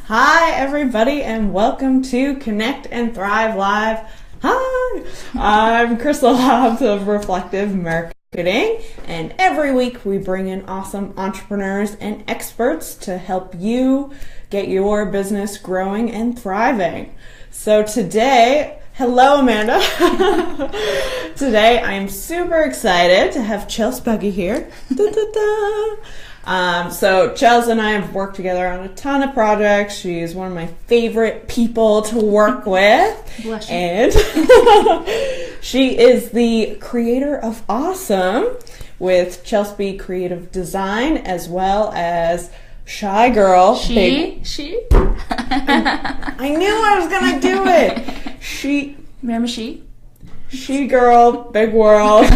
Hi, everybody, and welcome to Connect and Thrive Live. Hi, I'm Crystal Hobbs of Reflective Marketing, and every week we bring in awesome entrepreneurs and experts to help you get your business growing and thriving. So today, hello, Amanda. Today, I'm super excited to have Chels Buggie here. So Chels and I have worked together on a ton of projects. She's one of my favorite people to work with. Bless you. And she is the creator of Awesome with Chelsea Creative Design, as well as Shy Girl. She? I knew I was going to do it. Remember she? She Girl, Big World.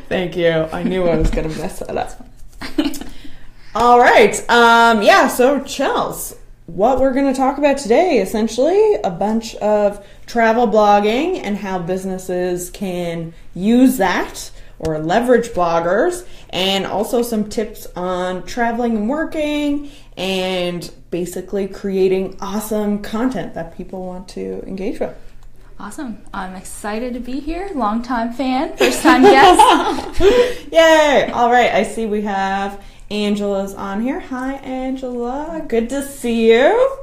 Thank you. I knew I was going to mess that up. All right. So Chels, what we're going to talk about today, essentially a bunch of travel blogging and how businesses can use that or leverage bloggers, and also some tips on traveling and working and basically creating awesome content that people want to engage with. Awesome. I'm excited to be here. Long-time fan, first-time guest. Yay! All right, I see we have Angela's on here. Hi, Angela. Good to see you.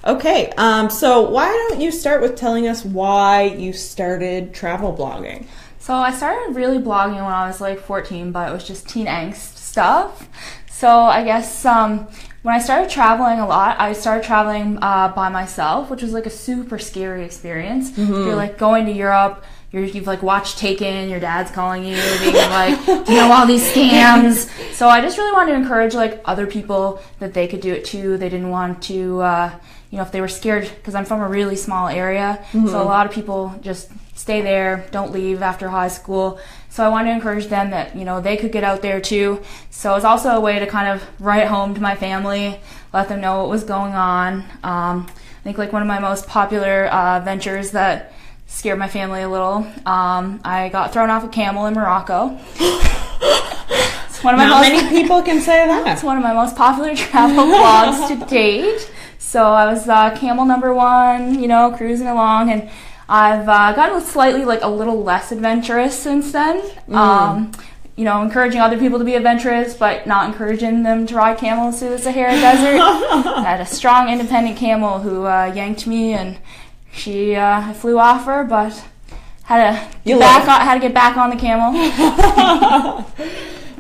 Okay, so why don't you start with telling us why you started travel blogging? So I started really blogging when I was like 14, but it was just teen angst stuff. So I guess when I started traveling a lot, I started traveling by myself, which was like a super scary experience. Mm-hmm. You're like going to Europe, you've like watched Taken, your dad's calling you, being like, you know, all these scams. So I just really wanted to encourage like other people that they could do it too. They didn't want to, if they were scared, because I'm from a really small area, mm-hmm. So a lot of people just stay there, don't leave after high school. So I wanted to encourage them that, they could get out there too. So it was also a way to kind of write home to my family, let them know what was going on. I think like one of my most popular ventures that scared my family a little, I got thrown off a camel in Morocco. It's one of my many people can say that. It's one of my most popular travel blogs to date. So I was camel number one, cruising along, and I've gotten slightly a little less adventurous since then. Encouraging other people to be adventurous, but not encouraging them to ride camels through the Sahara Desert. I had a strong, independent camel who yanked me, and I flew off her, but had to get back on the camel.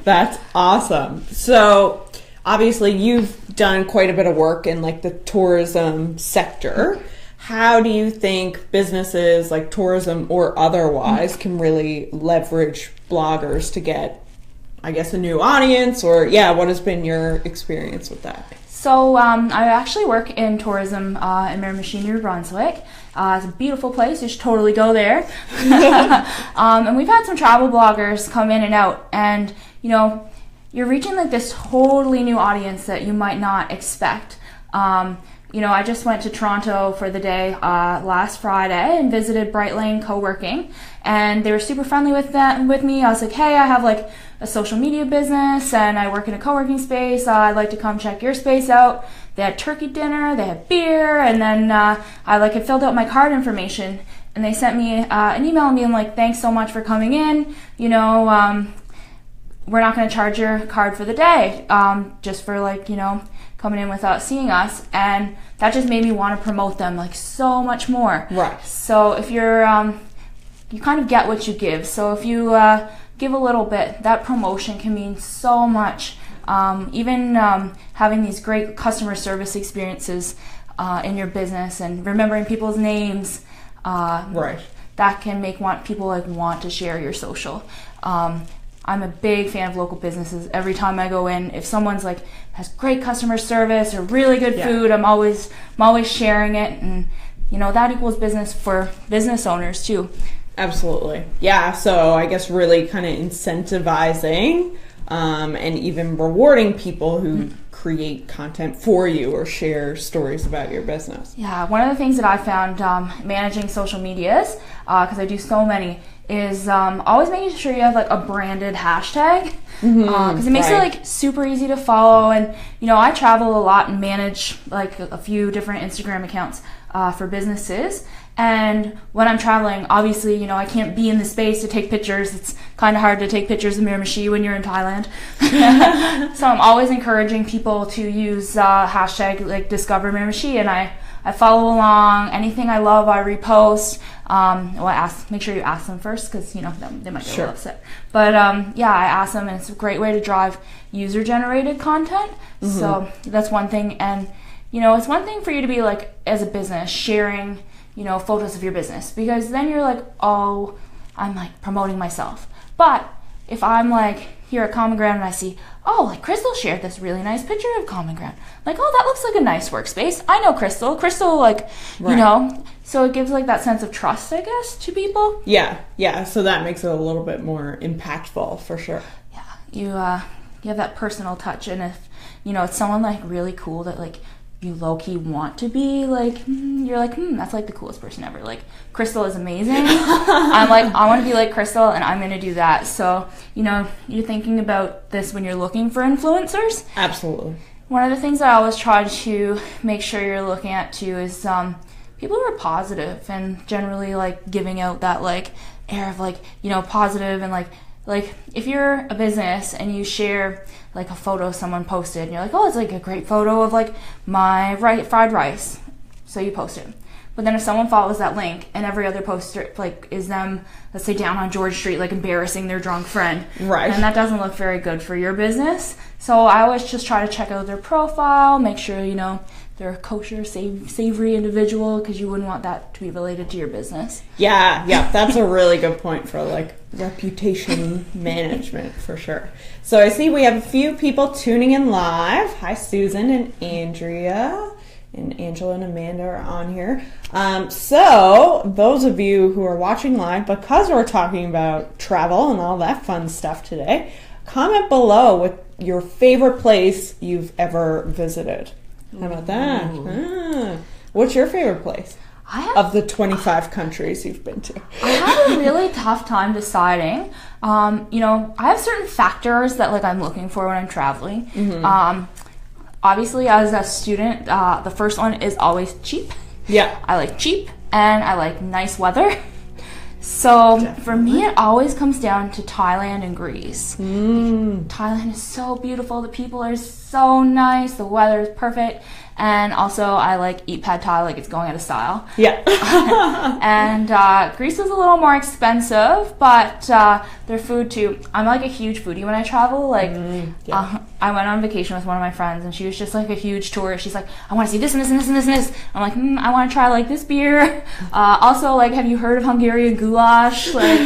That's awesome. So obviously you've done quite a bit of work in the tourism sector. How do you think businesses like tourism or otherwise can really leverage bloggers to get, I guess, a new audience? Or what has been your experience with that? So I actually work in tourism in Miramichi, New Brunswick. It's a beautiful place. You should totally go there. And we've had some travel bloggers come in and out, and you're reaching this totally new audience that you might not expect. I just went to Toronto for the day last Friday and visited Bright Lane Co-working, and they were super friendly with me. I was like, hey, I have a social media business and I work in a co-working space. I'd like to come check your space out. They had turkey dinner, they had beer, and then I had filled out my card information, and they sent me an email being like, thanks so much for coming in. We're not going to charge your card for the day, just for coming in without seeing us. And that just made me want to promote them so much more. Right. So if you're, you kind of get what you give. So if you give a little bit, that promotion can mean so much. Even having these great customer service experiences in your business and remembering people's names, right. That can make people want to share your social. I'm a big fan of local businesses. Every time I go in, if someone's has great customer service or really good food, I'm always sharing it, and that equals business for business owners too. Absolutely. Yeah, so I guess really kind of incentivizing and even rewarding people who create content for you or share stories about your business. Yeah, one of the things that I found managing social medias, because I do so many, is always making sure you have like a branded hashtag, because it makes it like super easy to follow. And I travel a lot and manage like a few different Instagram accounts for businesses. And when I'm traveling, obviously, I can't be in the space to take pictures. It's kind of hard to take pictures of Miramichi when you're in Thailand. So I'm always encouraging people to use hashtag like Discover Miramichi, and I follow along. Anything I love, I repost. Make sure you ask them first, because they might get a little upset. But I ask them, and it's a great way to drive user-generated content. So that's one thing. And it's one thing for you to be like, as a business, sharing photos of your business, because then you're like, oh, I'm like promoting myself. But if I'm like here at Common Ground and I see, oh, like Crystal shared this really nice picture of Common Ground, like, oh, that looks like a nice workspace. I know Crystal, like, so it gives like that sense of trust, I guess, to people. Yeah. So that makes it a little bit more impactful, for sure. Yeah, you have that personal touch, and if it's someone like really cool that like you low-key want to be like, you're like, that's like the coolest person ever. Like, Crystal is amazing. I'm like, I want to be like Crystal, and I'm going to do that. So, you're thinking about this when you're looking for influencers. Absolutely. One of the things I always try to make sure you're looking at too is people who are positive and generally like giving out that like air of like, positive, and like if you're a business and you share like a photo someone posted and you're like, oh, it's like a great photo of like my fried rice, so you post it. But then if someone follows that link and every other poster like is them, let's say, down on George Street like embarrassing their drunk friend, right, and that doesn't look very good for your business. So I always just try to check out their profile, make sure they're a kosher, savory individual, because you wouldn't want that to be related to your business. Yeah, that's a really good point for like reputation management, for sure. So I see we have a few people tuning in live. Hi, Susan and Andrea, and Angela and Amanda are on here. So those of you who are watching live, because we're talking about travel and all that fun stuff today, comment below with your favorite place you've ever visited. How about that? What's your favorite place of the 25 countries you've been to? I have a really tough time deciding. I have certain factors that like I'm looking for when I'm traveling. Obviously, as a student, the first one is always cheap. Yeah. I like cheap, and I like nice weather. So definitely. For me, it always comes down to Thailand and Greece. Thailand is so beautiful. The people are so nice. The weather is perfect. And also, I like eat pad thai like it's going out of style. Yeah. And Greece is a little more expensive, but their food too. I'm like a huge foodie when I travel. Like, I went on vacation with one of my friends, and she was just like a huge tourist. She's like, I want to see this and this and this and this and this. I'm like, I want to try like this beer. Also, like, have you heard of Hungarian goulash? Like,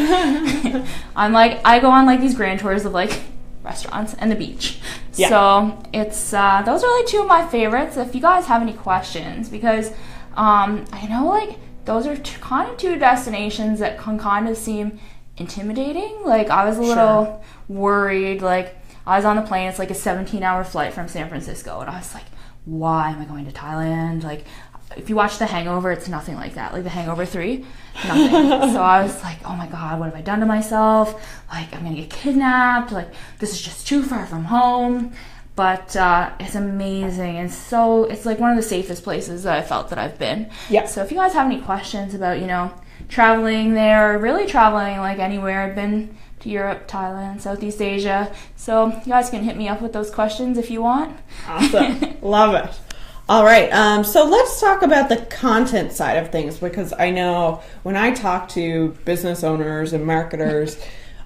I'm like, I go on like these grand tours of like restaurants and the beach. Yeah. So it's those are like two of my favorites. If you guys have any questions, because I know like those are kind of two destinations that can kind of seem intimidating. Like, I was a little worried. Like, I was on the plane. It's like a 17-hour flight from San Francisco, and I was like, why am I going to Thailand? Like, if you watch The Hangover, it's nothing like that. Like The Hangover 3, nothing. So I was like, oh my God, what have I done to myself? Like, I'm going to get kidnapped. Like, this is just too far from home. But it's amazing. And so it's like one of the safest places that I felt that I've been. Yeah. So if you guys have any questions about, traveling there, really traveling like anywhere, I've been to Europe, Thailand, Southeast Asia. So you guys can hit me up with those questions if you want. Awesome. Love it. All right, so let's talk about the content side of things, because I know when I talk to business owners and marketers,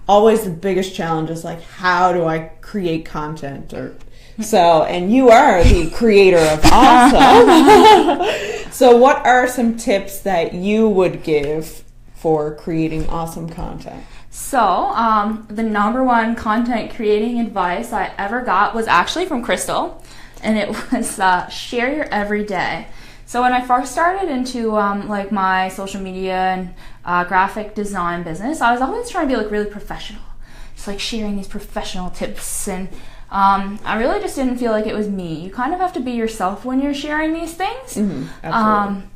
always the biggest challenge is like, how do I create content? And you are the creator of awesome. So what are some tips that you would give for creating awesome content? So the number one content creating advice I ever got was actually from Crystal. And it was share your everyday. So when I first started into like my social media and graphic design business, I was always trying to be like really professional. just like sharing these professional tips, and I really just didn't feel like it was me. You kind of have to be yourself when you're sharing these things. Absolutely.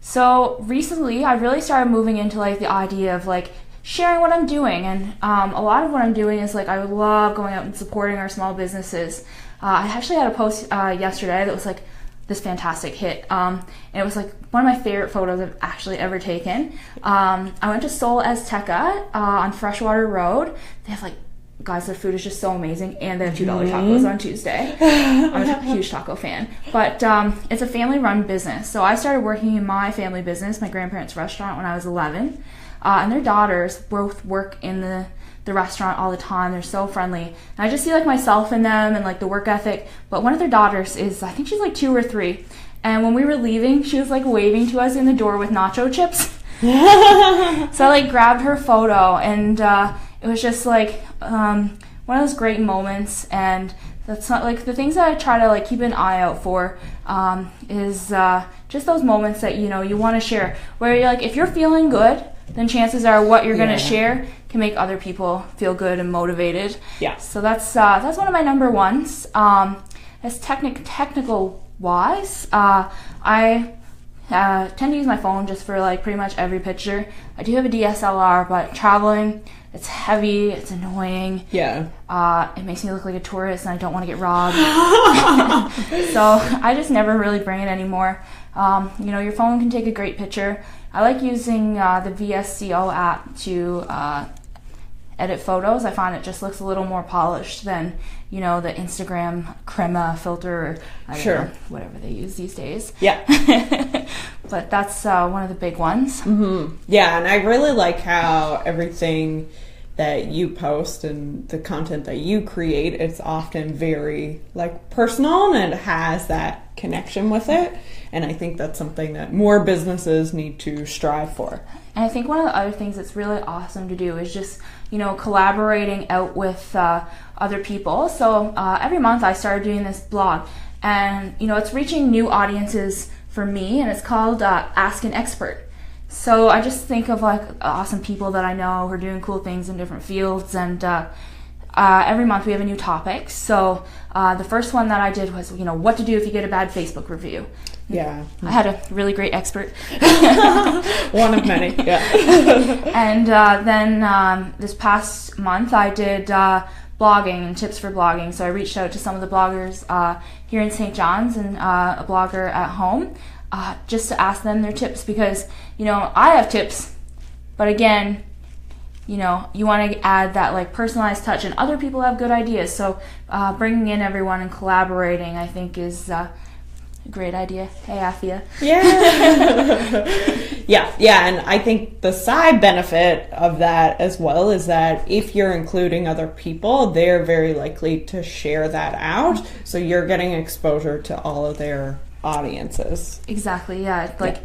So recently I really started moving into like the idea of like sharing what I'm doing, and a lot of what I'm doing is like I love going out and supporting our small businesses. I actually had a post yesterday that was like this fantastic hit, and it was like one of my favorite photos I've actually ever taken. I went to Seoul Azteca on Freshwater Road. They have like, guys, their food is just so amazing, and they have $2 tacos on Tuesday. I'm a huge taco fan, but it's a family-run business. So I started working in my family business, my grandparents' restaurant, when I was 11, and their daughters both work in the restaurant all the time. They're so friendly, and I just see like myself in them and like the work ethic. But one of their daughters is, I think she's like 2 or 3, and when we were leaving, she was like waving to us in the door with nacho chips. So I like grabbed her photo, and it was just like one of those great moments. And that's not like the things that I try to like keep an eye out for, is just those moments that you want to share, where you're like, if you're feeling good, then chances are what you're going to share can make other people feel good and motivated. Yeah. So that's one of my number ones. As technical wise, I tend to use my phone just for like pretty much every picture. I do have a DSLR, but traveling, it's heavy, it's annoying. Yeah. It makes me look like a tourist, and I don't want to get robbed. So I just never really bring it anymore. Your phone can take a great picture. I like using the VSCO app to edit photos. I find it just looks a little more polished than the Instagram crema filter, or I don't know, whatever they use these days. Yeah. But that's one of the big ones. Yeah, and I really like how everything that you post and the content that you create, it's often very like personal, and it has that connection with it. And I think that's something that more businesses need to strive for. And I think one of the other things that's really awesome to do is just, collaborating out with other people. So every month I started doing this blog, and, it's reaching new audiences for me, and it's called Ask an Expert. So I just think of like awesome people that I know who are doing cool things in different fields, and every month we have a new topic. So the first one that I did was, what to do if you get a bad Facebook review. Yeah. I had a really great expert. One of many, yeah. And then this past month I did blogging and tips for blogging. So I reached out to some of the bloggers here in St. John's and a blogger at home, just to ask them their tips, because, I have tips, but again, you want to add that like personalized touch, and other people have good ideas. So bringing in everyone and collaborating, I think, is a great idea. Hey, Afia. Yeah. Yeah, and I think the side benefit of that as well is that if you're including other people, they're very likely to share that out. So you're getting exposure to all of their audiences. Exactly, yeah. Like,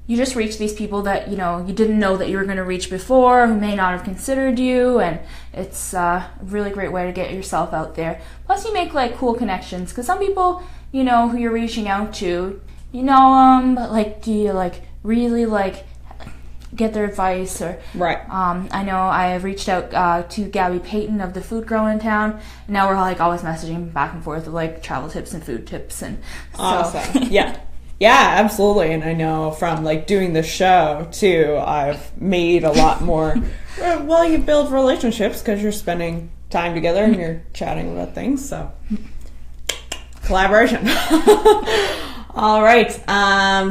you just reach these people that, you didn't know that you were going to reach before, who may not have considered you, and it's a really great way to get yourself out there. Plus, you make, like, cool connections, because some people, who you're reaching out to, you know them, but, like, do you, like, really, like, get their advice? Or right. I know I have reached out to Gabby Payton of the Food Grow in Town, and now we're, like, always messaging back and forth with, like, travel tips and food tips, and awesome. Yeah. Yeah, absolutely. And I know from like doing the show too, I've made a lot more. Well, you build relationships because you're spending time together and you're chatting about things. So collaboration. All right.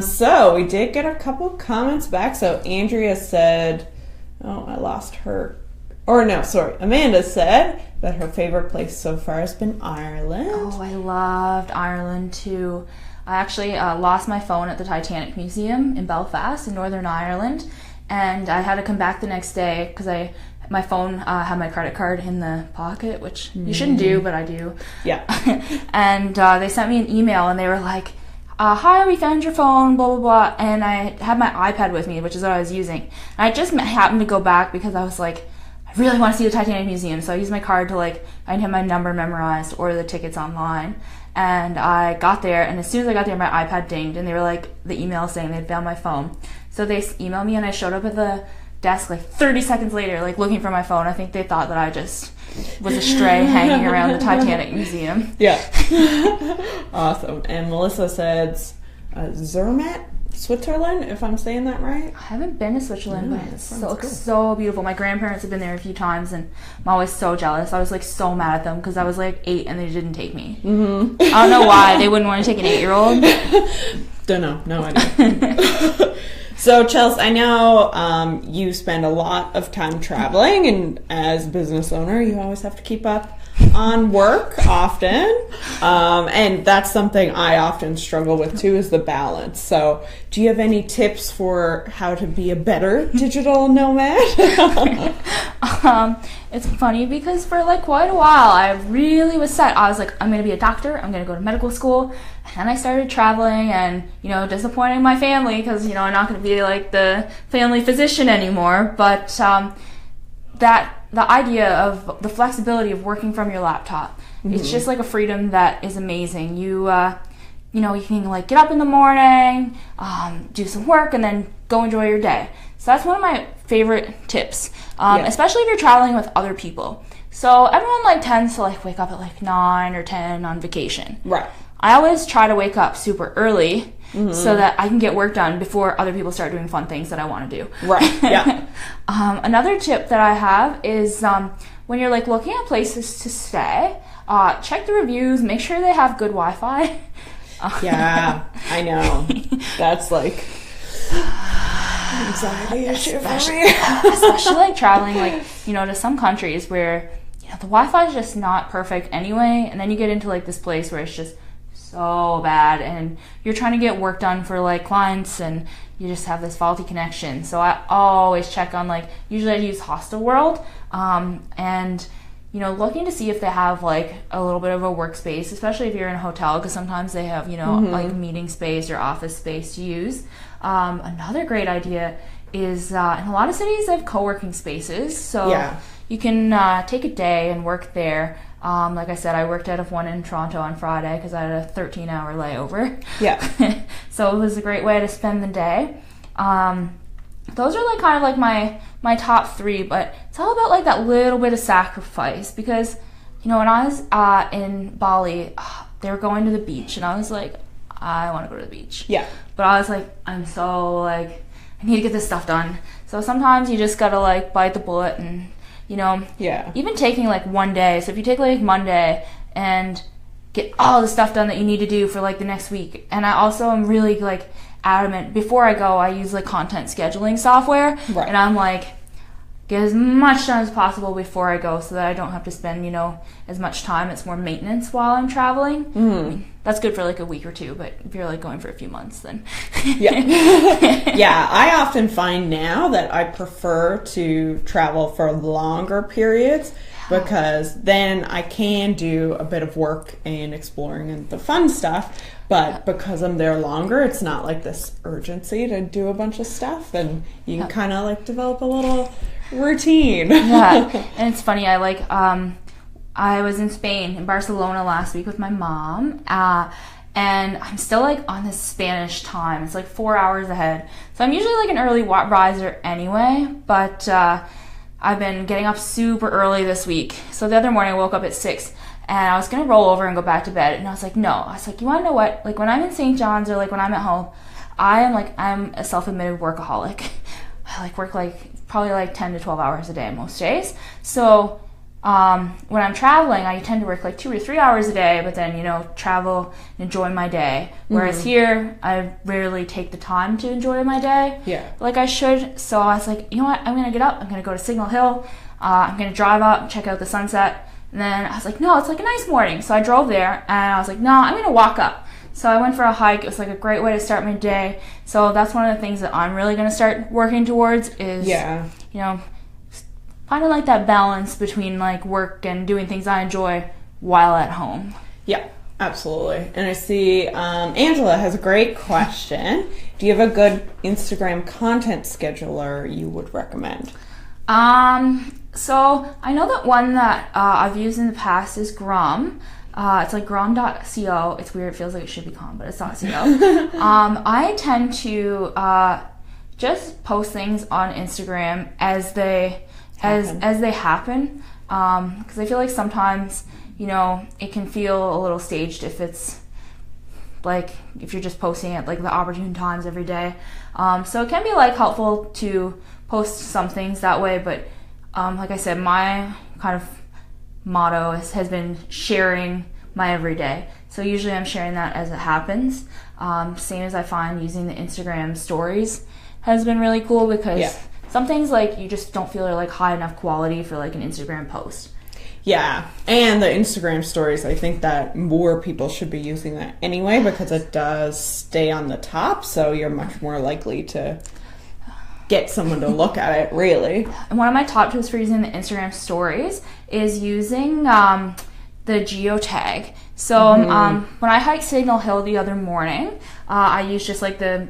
So we did get a couple comments back. So Andrea said, I lost her. Or no, sorry. Amanda said that her favorite place so far has been Ireland. Oh, I loved Ireland too. I actually lost my phone at the Titanic Museum in Belfast in Northern Ireland, and I had to come back the next day because my phone had my credit card in the pocket, which you shouldn't do, but I do. Yeah. And they sent me an email, and they were like, hi, we found your phone, blah, blah, blah, and I had my iPad with me, which is what I was using. And I just happened to go back because I was like, I really want to see the Titanic Museum, so I used my card to, like, I didn't have my number memorized, order the tickets online. And I got there, and as soon as I got there, my iPad dinged, and they were like, the email saying they'd found my phone. So they emailed me, and I showed up at the desk like 30 seconds later, like looking for my phone. I think they thought that I just was a stray hanging around the Titanic museum. Yeah. Awesome. And Melissa says Zermatt, Switzerland, if I'm saying that right. I haven't been to Switzerland, but it looks so beautiful. My grandparents have been there a few times, and I'm always so jealous. I was like so mad at them because I was like 8 and they didn't take me. Mm-hmm. I don't know why they wouldn't want to take an 8-year-old. Don't know. No idea. So, Chels, I know you spend a lot of time traveling, and as a business owner, you always have to keep up on work often. And that's something I often struggle with, too, is the balance. So, do you have any tips for how to be a better digital nomad? It's funny because for like quite a while, I really was set. I was like, I'm going to be a doctor. I'm going to go to medical school. And then I started traveling and, you know, disappointing my family because, you know, I'm not going to be like the family physician anymore. But the idea of the flexibility of working from your laptop, it's just like a freedom that is amazing. You know, you can like get up in the morning, do some work, and then go enjoy your day. So that's one of my favorite tips, especially if you're traveling with other people. So everyone like tends to like wake up at like 9 or 10 on vacation. Right. I always try to wake up super early so that I can get work done before other people start doing fun things that I want to do. Right, yeah. Another tip that I have is when you're like looking at places to stay, check the reviews, make sure they have good Wi-Fi. Yeah, I know. That's like anxiety issue for me. Especially like traveling like, you know, to some countries where, you know, the Wi-Fi is just not perfect anyway, and then you get into like this place where it's just so bad and you're trying to get work done for like clients and you just have this faulty connection. So I always check on like, usually I use Hostel World, and you know, looking to see if they have like a little bit of a workspace, especially if you're in a hotel, because sometimes they have, you know, like meeting space or office space to use. Another great idea is in a lot of cities they have co-working spaces, so you can take a day and work there. Like I said, I worked out of one in Toronto on Friday because I had a 13-hour layover. Yeah. So it was a great way to spend the day. Those are like kind of like my top 3, but it's all about like that little bit of sacrifice because, you know, when I was in Bali, they were going to the beach and I was like, I want to go to the beach. Yeah. But I was like, I'm so like, I need to get this stuff done. So sometimes you just gotta like bite the bullet and, you know, even taking like one day. So if you take like Monday and get all the stuff done that you need to do for like the next week. And I also am really like adamant, before I go, I use like content scheduling software. Right. And I'm like, get as much done as possible before I go so that I don't have to spend, you know, as much time. It's more maintenance while I'm traveling. I mean, that's good for like a week or two, but if you're like going for a few months, then yeah, I often find now that I prefer to travel for longer periods because then I can do a bit of work and exploring and the fun stuff. But because I'm there longer, it's not like this urgency to do a bunch of stuff, and you can kind of like develop a little routine. And it's funny, I like I was in Spain, in Barcelona last week with my mom, and I'm still like on this Spanish time. It's like 4 hours ahead, so I'm usually like an early riser anyway, but I've been getting up super early this week. So the other morning I woke up at 6 and I was gonna roll over and go back to bed, and I was like, no. I was like, you wanna know what? Like when I'm in St. John's or like when I'm at home, I'm a self-admitted workaholic. I like work like probably like 10 to 12 hours a day most days. So when I'm traveling, I tend to work like 2 or 3 hours a day, but then, you know, travel and enjoy my day. Whereas here, I rarely take the time to enjoy my day like I should. So I was like, you know what? I'm gonna get up. I'm gonna go to Signal Hill. I'm gonna drive up, check out the sunset. And then I was like, no, it's like a nice morning. So I drove there and I was like, no, I'm going to walk up. So I went for a hike. It was like a great way to start my day. So that's one of the things that I'm really going to start working towards is, you know, finding like that balance between like work and doing things I enjoy while at home. Yeah, absolutely. And I see Angela has a great question. Do you have a good Instagram content scheduler you would recommend? So I know that one that I've used in the past is Grom. It's like grom.co. It's weird. It feels like it should be com, but it's not .co. I tend to just post things on Instagram as they happen. Because I feel like sometimes, it can feel a little staged if it's like if you're just posting at like the opportune times every day. So it can be like helpful to post some things that way, but like I said, my kind of motto has been sharing my everyday. So usually I'm sharing that as it happens. Same as I find using the Instagram stories has been really cool, because some things like you just don't feel are like high enough quality for like an Instagram post. Yeah, and the Instagram stories, I think that more people should be using that anyway, because it does stay on the top, so you're much more likely to get someone to look at it, really. And one of my top tips for using the Instagram stories is using the geotag. So when I hiked Signal Hill the other morning, I used just like the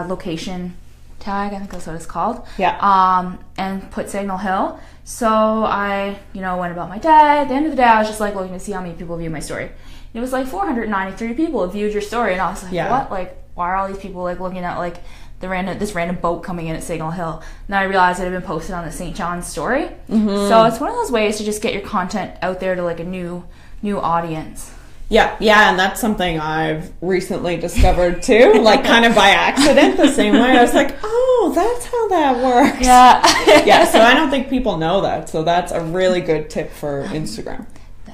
location tag, I think that's what it's called. Yeah. And put Signal Hill. So I, went about my day. At the end of the day, I was just like looking to see how many people viewed my story. It was like 493 people viewed your story, and I was like, what? Like, why are all these people like looking at like this random boat coming in at Signal Hill? And then I realized it had been posted on the St. John's story. So it's one of those ways to just get your content out there to like a new audience. Yeah, and that's something I've recently discovered too, like kind of by accident, the same way. I was like, oh, that's how that works. Yeah, so I don't think people know that, so that's a really good tip for Instagram.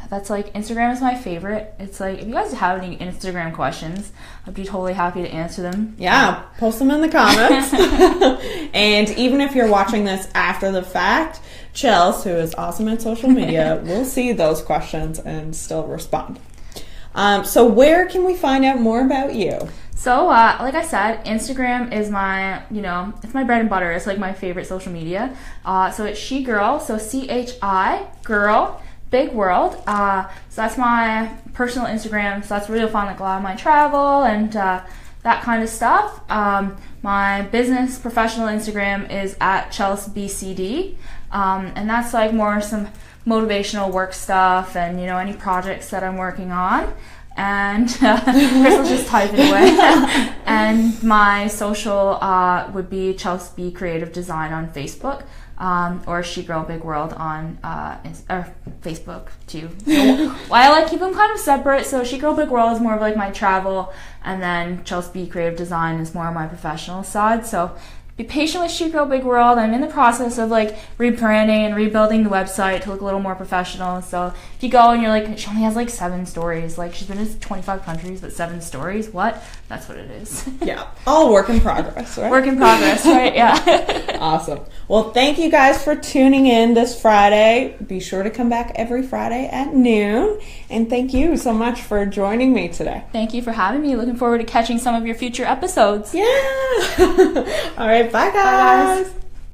That's like, Instagram is my favorite. It's like, if you guys have any Instagram questions, I'd be totally happy to answer them. Yeah, post them in the comments. And even if you're watching this after the fact, Chels, who is awesome at social media, will see those questions and still respond. So where can we find out more about you? So, like I said, Instagram is my, it's my bread and butter. It's like my favorite social media. So it's She Girl, so CHI Girl, Big World. So that's my personal Instagram. So that's where you'll find like a lot of my travel and that kind of stuff. My business professional Instagram is at Chels BCD. And that's like more some motivational work stuff and any projects that I'm working on, and Crystal's just typing away. And my social would be Chels B Creative Design on Facebook, or She Girl Big World on Facebook too. So, I like keep them kind of separate. So She Girl Big World is more of like my travel, and then Chels B Creative Design is more on my professional side. So be patient with She Girl Big World. I'm in the process of like rebranding and rebuilding the website to look a little more professional. So if you go and you're like, she only has like 7 stories. Like, she's been in 25 countries, but 7 stories? What? That's what it is. Yeah. All work in progress, right? Work in progress, right? Yeah. Awesome. Well, thank you guys for tuning in this Friday. Be sure to come back every Friday at noon. And thank you so much for joining me today. Thank you for having me. Looking forward to catching some of your future episodes. Yeah. All right. Bye, guys.